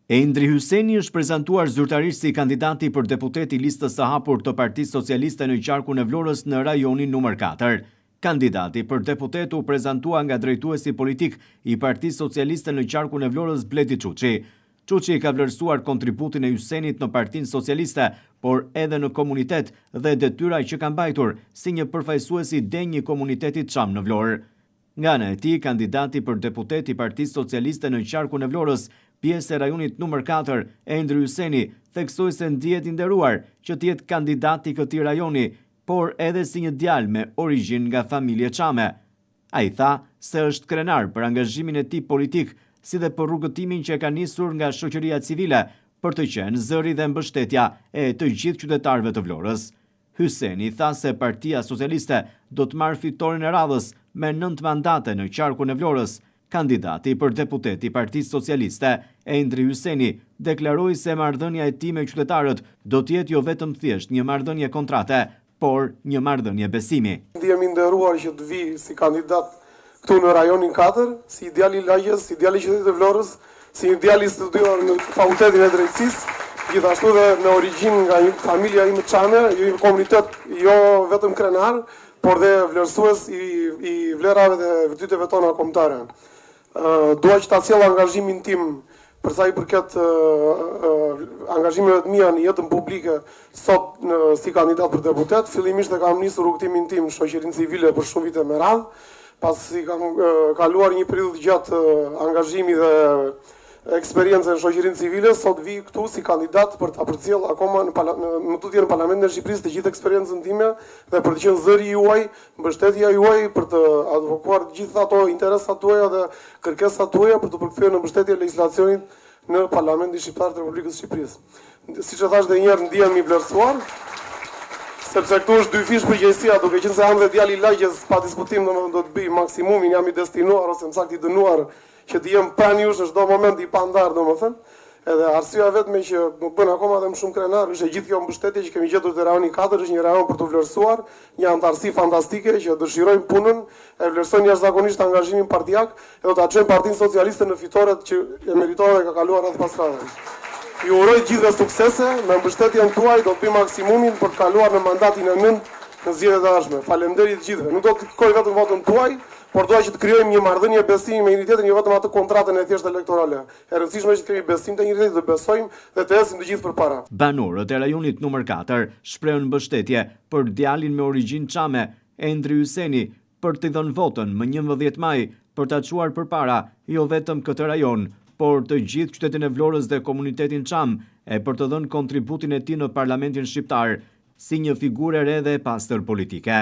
Endri Hyseni është prezantuar zyrtarisht si kandidati për deputet i listës së hapur të Partisë Socialiste në qarkun e Vlorës në rajonin numër 4. Kandidati për deputet u prezantua nga drejtuesi politik i Partisë Socialiste në qarkun e Vlorës Bledi Çuçi. Çuçi ka vlerësuar kontributin e Hysenit në Partinë Socialiste, por edhe në komunitet dhe detyra që ka mbajtur si një përfaqësues i denj i komunitetit Çam në Vlorë. Nga ana e tij, kandidati për deputet i Partisë Socialiste në qarkun e Vlorës, pjesë e rajonit numër 4, Endri Hyseni, theksoi se ndihet i nderuar që të jetë kandidat i këtij rajoni, por edhe si një djalë me origjinë nga familje çame. Ai tha se është krenar për angazhimin e tij politik, si dhe për rrugëtimin që ka nisur nga shoqëria civile për të qenë zëri dhe mbështetja e të gjithë qytetarëve të Vlorës. Hyseni tha se Partia Socialiste do të marrë fitoren e radhës me 9 mandate në qarkun e Vlorës. Kandidati për deputet i Partisë Socialiste, Endri Hyseni, deklaroi se marrëdhënia e tij me qytetarët do të jetë jo vetëm thjesht një marrëdhënie kontrate, por një marrëdhënie besimi. Jam i nderuar që të vi si kandidat këtu në rajonin 4, si djali i lagjes, si djali i qytetit të Vlorës, si djali i studiuar në Fakultetin e Drejtësisë, gjithashtu dhe me origjinë nga një familja ime çame, një komunitet jo vetëm krenar, por dhe vlerësues i vlerave dhe virtyteve tona kombëtare. Dua që ta sjell angazhimin tim për sa i përket angazhimeve të mia në jetën publike sot si kandidat për deputet. Fillimisht e kam nisur rrugtimin tim në shoqërinë civile për shumë vite me radhë, pasi kam kaluar një periudhë gjatë angazhimi dhe eksperiencë në shoqërinë civile, sot vi këtu si kandidat për ta përcjell akoma në tutje në Parlamentin e Shqipërisë të gjithë eksperiencën time dhe për të qenë zëri juaj, mbështetja juaj, për të advokuar të gjitha ato interesat tuaja dhe kërkesat tuaja për të përkthyer në mbështetje legjislacionit në Parlamentin Shqiptar të Republikës së Shqipërisë. Siç e thash edhe një herë, ndihem i vlerësuar, sepse këtu është dy fish përgjegjësia, duke qenë se jam dhe djali i lagjes, pa diskutim domethënë do të bëj maksimumin, jam i destinuar ose më saktë i dënuar që të jem pranë jush në çdo moment i pandar domethënë. Edhe arsyeja vetme që më bën akoma dhe më shumë krenar është e gjithë kjo mbështetje që kemi gjetur te rajoni 4, është një rajon për të vlerësuar, një antarësi fantastike që dëshirojmë punën, e vlerësojmë jashtëzakonisht angazhimin partijak dhe do ta çojmë Partinë Socialiste në fitoret që e meriton dhe ka kaluar radh pas radhe. Ju uroj gjithë suksese, me mbështetjen tuaj do të bëj maksimumin për të kaluar në mandatin e 9 në zgjedhjet e ardhshme. Faleminderit gjithëve. Nuk do të kërkoj vetëm votën tuaj, por dua që të krijojmë një marrëdhënie besimi me njëri tjetrin, jo vetëm atë kontratën e thjeshtë elektorale. E rëndësishme është të kemi besim te njëri tjetri, të besojmë dhe të ecim të gjithë përpara. Banorët e rajonit numër 4 shprehën mbështetje për djalin me origjinë çame, Endri Hyseni, për të dhënë votën më 11 maj për ta çuar përpara jo vetëm këtë rajon, por të gjithë qytetin e Vlorës dhe komunitetin Çam, e për të dhënë kontributin e tij në Parlamentin Shqiptar si një figurë e re dhe e pastër politike.